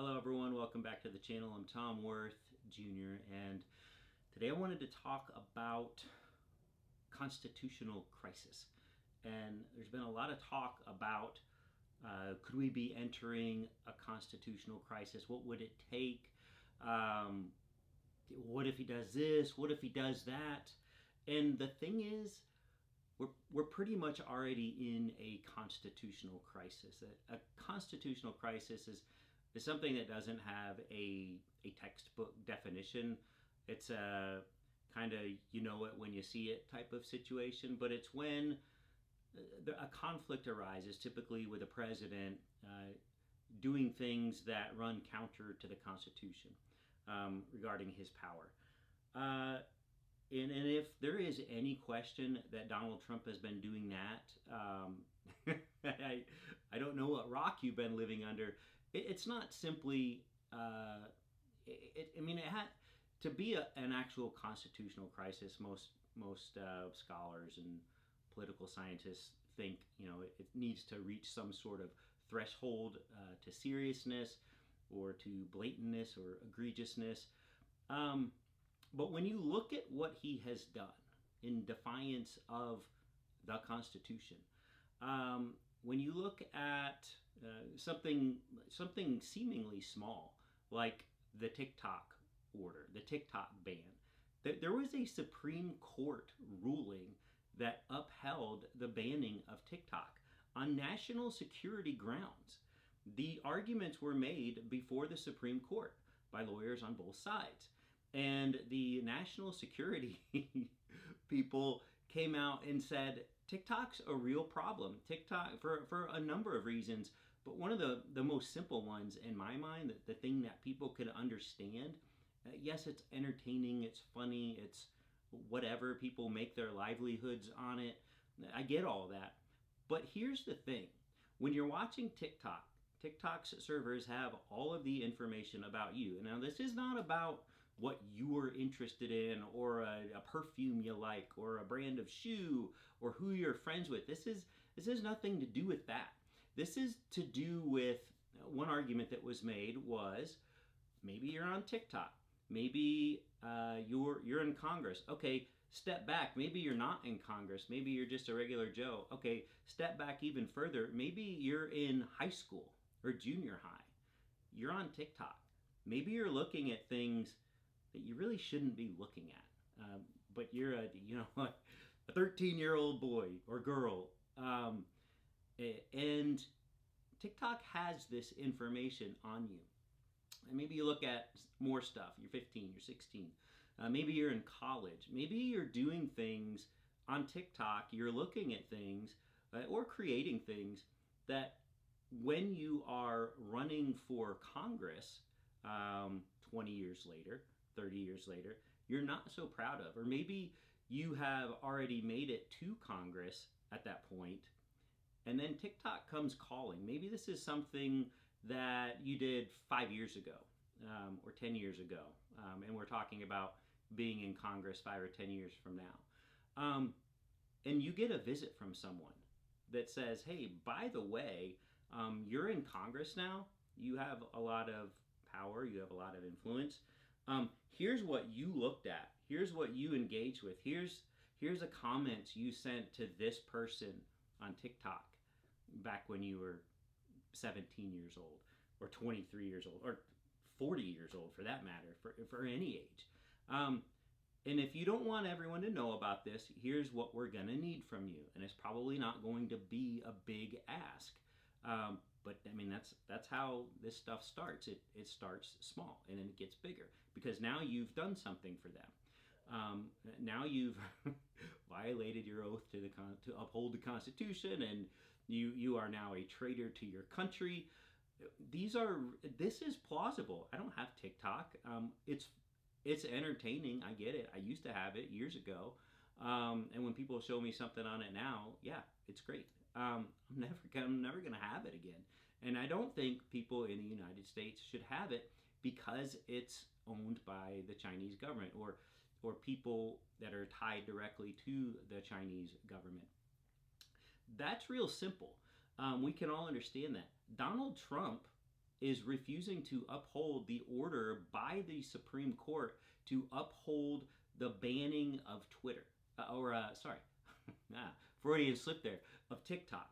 Hello, everyone. Welcome back to the channel. I'm Tom Worth Jr., and today I wanted to talk about constitutional crisis. And there's been a lot of talk about could we be entering a constitutional crisis? What would it take? Um, what if he does this? What if he does that? And the thing is, we're pretty much already in a constitutional crisis. A constitutional crisis is something that doesn't have a textbook definition. It's a kind of you know it when you see it type of situation, but it's when a conflict arises, typically with a president doing things that run counter to the Constitution regarding his power. Uh, and if there is any question that Donald Trump has been doing that, I, I don't know what rock you've been living under. It's not simply, I mean, it had to be an actual constitutional crisis. Most scholars and political scientists think it needs to reach some sort of threshold to seriousness or to blatantness or egregiousness. Um, but when you look at what he has done in defiance of the Constitution, when you look at something seemingly small like the TikTok order, the TikTok ban, there was a Supreme Court ruling that upheld the banning of TikTok on national security grounds. The arguments were made before the Supreme Court by lawyers on both sides. And the national security people came out and said TikTok's a real problem. TikTok, for a number of reasons, but one of the most simple ones in my mind, the thing that people could understand, yes, it's entertaining, it's funny, it's whatever, people make their livelihoods on it. I get all that. But here's the thing when you're watching TikTok, TikTok's servers have all of the information about you. Now, this is not about what you are interested in or a perfume you like or a brand of shoe or who you're friends with. This is nothing to do with that. This is to do with one argument that was made was maybe you're on TikTok. Maybe you're in Congress. Okay, step back. Maybe you're not in Congress. Maybe you're just a regular Joe. Okay, step back even further. Maybe you're in high school or junior high. You're on TikTok. Maybe you're looking at things that you really shouldn't be looking at. But you're a 13-year-old boy or girl, and TikTok has this information on you. And maybe you look at more stuff. You're 15, you're 16. Maybe you're in college. Maybe you're doing things on TikTok. You're looking at things or creating things that when you are running for Congress 20 years later, 30 years later, you're not so proud of. Or maybe you have already made it to Congress at that point, and then TikTok comes calling. Maybe this is something that you did 5 years ago or 10 years ago, and we're talking about being in Congress 5 or 10 years from now. And you get a visit from someone that says, hey, by the way, you're in Congress now. You have a lot of power. You have a lot of influence. Here's what you looked at. Here's what you engaged with. Here's a comment you sent to this person on TikTok back when you were 17 years old or 23 years old or 40 years old for that matter, for any age. And if you don't want everyone to know about this, here's what we're going to need from you. And it's probably not going to be a big ask. But I mean, that's how this stuff starts. It starts small and then it gets bigger because now you've done something for them. Now you've violated your oath to uphold the Constitution, and you are now a traitor to your country. This is plausible. I don't have TikTok. It's entertaining. I get it. I used to have it years ago, and when people show me something on it now, yeah, it's great. I'm never gonna have it again, and I don't think people in the United States should have it because it's owned by the Chinese government or people that are tied directly to the Chinese government. That's real simple. We can all understand that. Donald Trump is refusing to uphold the order by the Supreme Court to uphold the banning of Twitter. Sorry, Freudian slip there, of TikTok.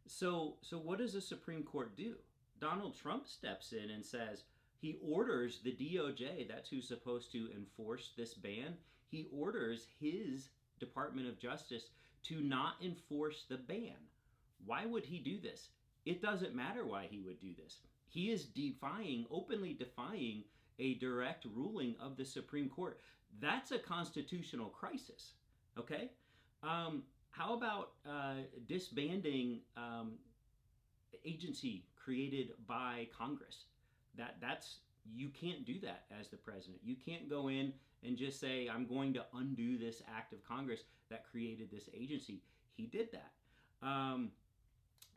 So what does the Supreme Court do? Donald Trump steps in and says he orders the DOJ, that's who's supposed to enforce this ban, he orders his Department of Justice to not enforce the ban. Why would he do this? It doesn't matter why he would do this. He is openly defying a direct ruling of the Supreme Court. That's a constitutional crisis, okay? How about disbanding agency created by Congress? That's you can't do that as the president. You can't go in and just say, I'm going to undo this act of Congress that created this agency. He did that.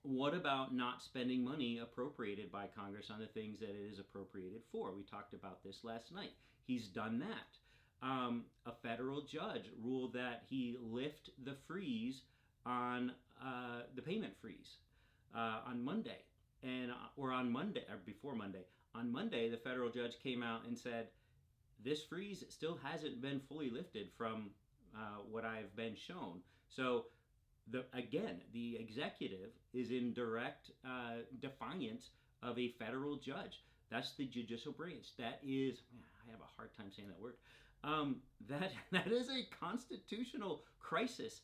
What about not spending money appropriated by Congress on the things that it is appropriated for? We talked about this last night. He's done that. A federal judge ruled that he lift the freeze on the payment freeze on Monday, or before Monday. On Monday, the federal judge came out and said, this freeze still hasn't been fully lifted from what I've been shown. So, the executive is in direct defiance of a federal judge. That's the judicial branch. That is, I have a hard time saying that word. That is a constitutional crisis.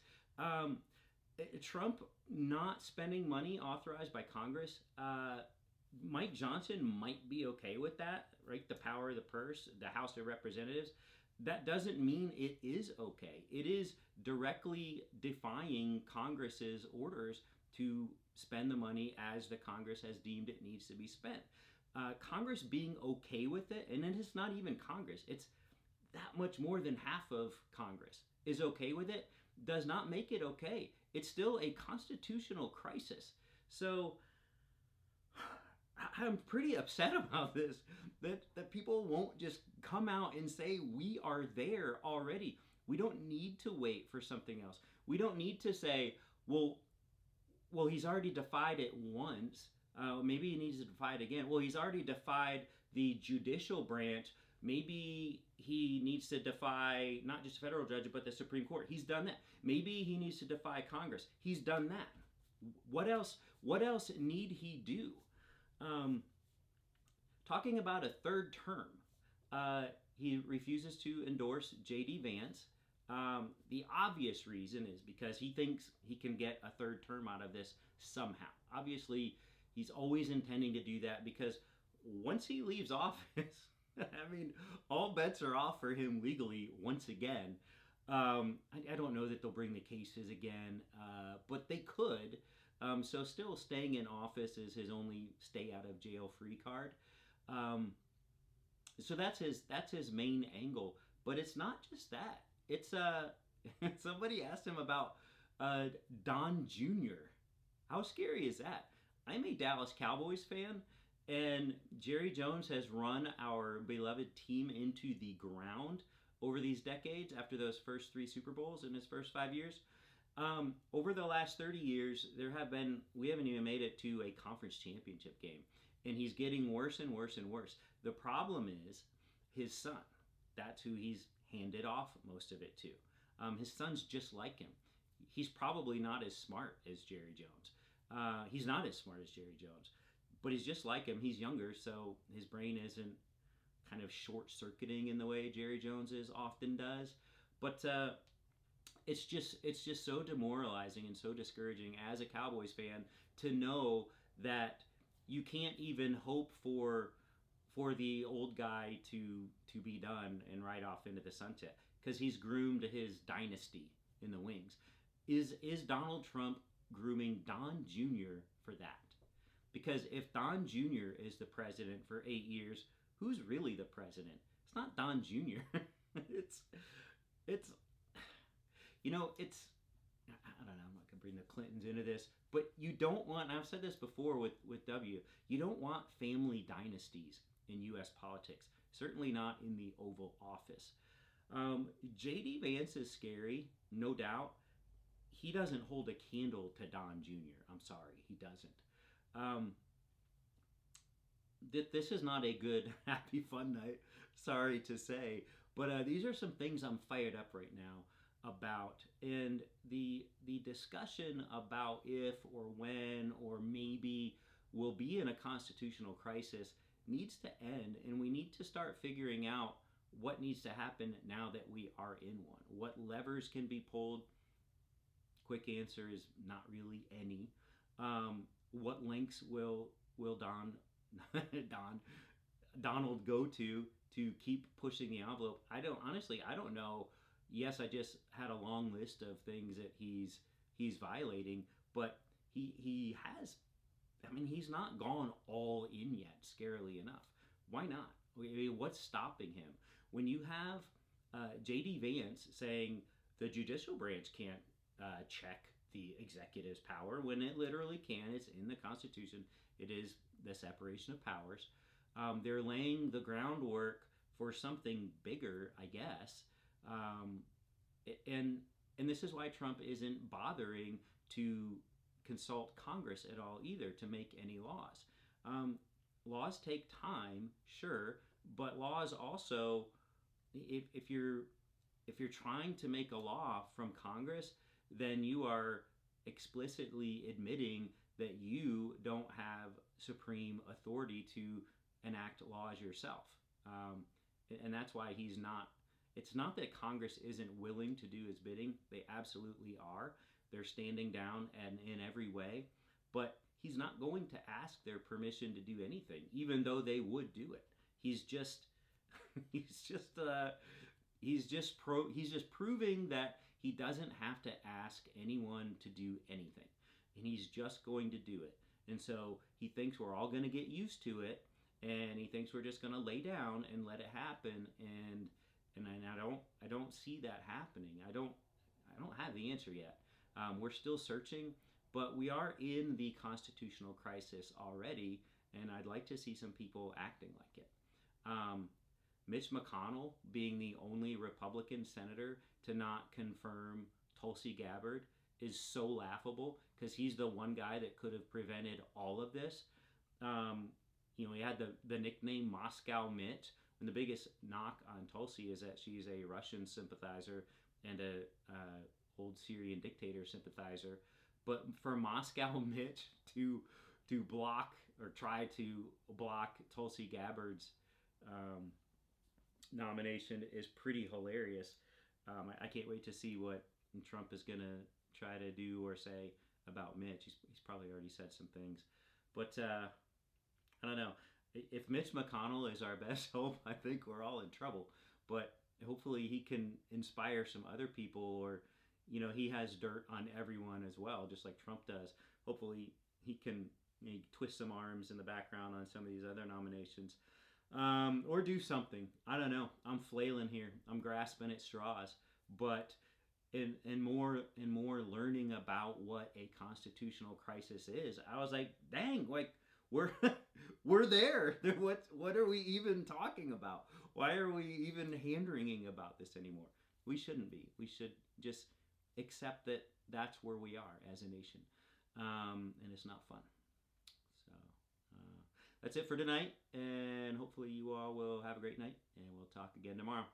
Trump not spending money authorized by Congress. Mike Johnson might be okay with that, right? The power of the purse, the House of Representatives. That doesn't mean it is okay. It is directly defying Congress's orders to spend the money as the Congress has deemed it needs to be spent. Congress being okay with it, and then it's not even Congress, it's that much more than half of Congress is okay with it, does not make it okay. It's still a constitutional crisis. So I'm pretty upset about this, that people won't just come out and say we are there already. We don't need to wait for something else. We don't need to say, well, he's already defied it once. Maybe he needs to defy it again. Well, he's already defied the judicial branch. Maybe he needs to defy not just a federal judge, but the Supreme Court. He's done that. Maybe he needs to defy Congress. He's done that. What else need he do? Talking about a third term, he refuses to endorse J.D. Vance. The obvious reason is because he thinks he can get a third term out of this somehow. Obviously, he's always intending to do that because once he leaves office, I mean, all bets are off for him legally once again. I don't know that they'll bring the cases again, but they could. So still staying in office is his only stay out of jail free card. So that's his main angle. But it's not just that. It's somebody asked him about Don Jr. How scary is that? I'm a Dallas Cowboys fan, and Jerry Jones has run our beloved team into the ground over these decades after those first 3 Super Bowls in his first 5 years. Over the last 30 years, we haven't even made it to a conference championship game. And he's getting worse and worse and worse. The problem is his son. That's who he's handed off most of it to. His son's just like him. He's probably not as smart as Jerry Jones. He's not as smart as Jerry Jones. But he's just like him. He's younger, so his brain isn't kind of short-circuiting in the way Jerry Jones's often does. But it's just so demoralizing and so discouraging as a Cowboys fan to know that you can't even hope for the old guy to be done and ride off into the sunset because he's groomed his dynasty in the wings. Is Donald Trump grooming Don Jr. for that? Because if Don Jr. is the president for 8 years, who's really the president? It's not Don Jr. it's I don't know, I'm not going to bring the Clintons into this, but you don't want, and I've said this before with W, you don't want family dynasties in U.S. politics, certainly not in the Oval Office. J.D. Vance is scary, no doubt. He doesn't hold a candle to Don Jr. I'm sorry, he doesn't. this is not a good, happy, fun night. Sorry to say, but these are some things I'm fired up right now about, and the discussion about if or when or maybe we'll be in a constitutional crisis needs to end, and we need to start figuring out what needs to happen now that we are in one. What levers can be pulled? Quick answer is not really any. What lengths will Don Donald go to keep pushing the envelope? I don't know. Yes, I just had a long list of things that he's violating, but he has. I mean, he's not gone all in yet. Scarily enough, why not? I mean, what's stopping him? When you have J.D. Vance saying the judicial branch can't check the executive's power when it literally can. It's in the Constitution. It is the separation of powers. They're laying the groundwork for something bigger, I guess. Um, and and this is why Trump isn't bothering to consult Congress at all either to make any laws. Um, Laws take time, sure, but laws also, if you're trying to make a law from Congress, then you are explicitly admitting that you don't have supreme authority to enact laws yourself. Um, and that's why he's not. It's not that Congress isn't willing to do his bidding. They absolutely are. They're standing down and in every way. But he's not going to ask their permission to do anything, even though they would do it. He's just he's just he's just proving that he doesn't have to ask anyone to do anything, and he's just going to do it. And so he thinks we're all going to get used to it, and he thinks we're just going to lay down and let it happen. And I don't see that happening. I don't have the answer yet. We're still searching, but we are in the constitutional crisis already, and I'd like to see some people acting like it. Um, Mitch McConnell being the only Republican senator to not confirm Tulsi Gabbard is so laughable because he's the one guy that could have prevented all of this. Um, he had the nickname Moscow Mitch. And the biggest knock on Tulsi is that she's a Russian sympathizer and a old Syrian dictator sympathizer. But for Moscow Mitch to block or try to block Tulsi Gabbard's nomination is pretty hilarious. I can't wait to see what Trump is going to try to do or say about Mitch. He's probably already said some things. But I don't know. If Mitch McConnell is our best hope, I think we're all in trouble. But hopefully he can inspire some other people, or, he has dirt on everyone as well, just like Trump does. Hopefully he can twist some arms in the background on some of these other nominations. Or do something. I don't know. I'm flailing here. I'm grasping at straws. But in more learning about what a constitutional crisis is, I was like, dang, like we're we're there. What are we even talking about? Why are we even hand-wringing about this anymore? We shouldn't be. We should just accept that that's where we are as a nation, and it's not fun. So that's it for tonight, and hopefully you all will have a great night, and we'll talk again tomorrow.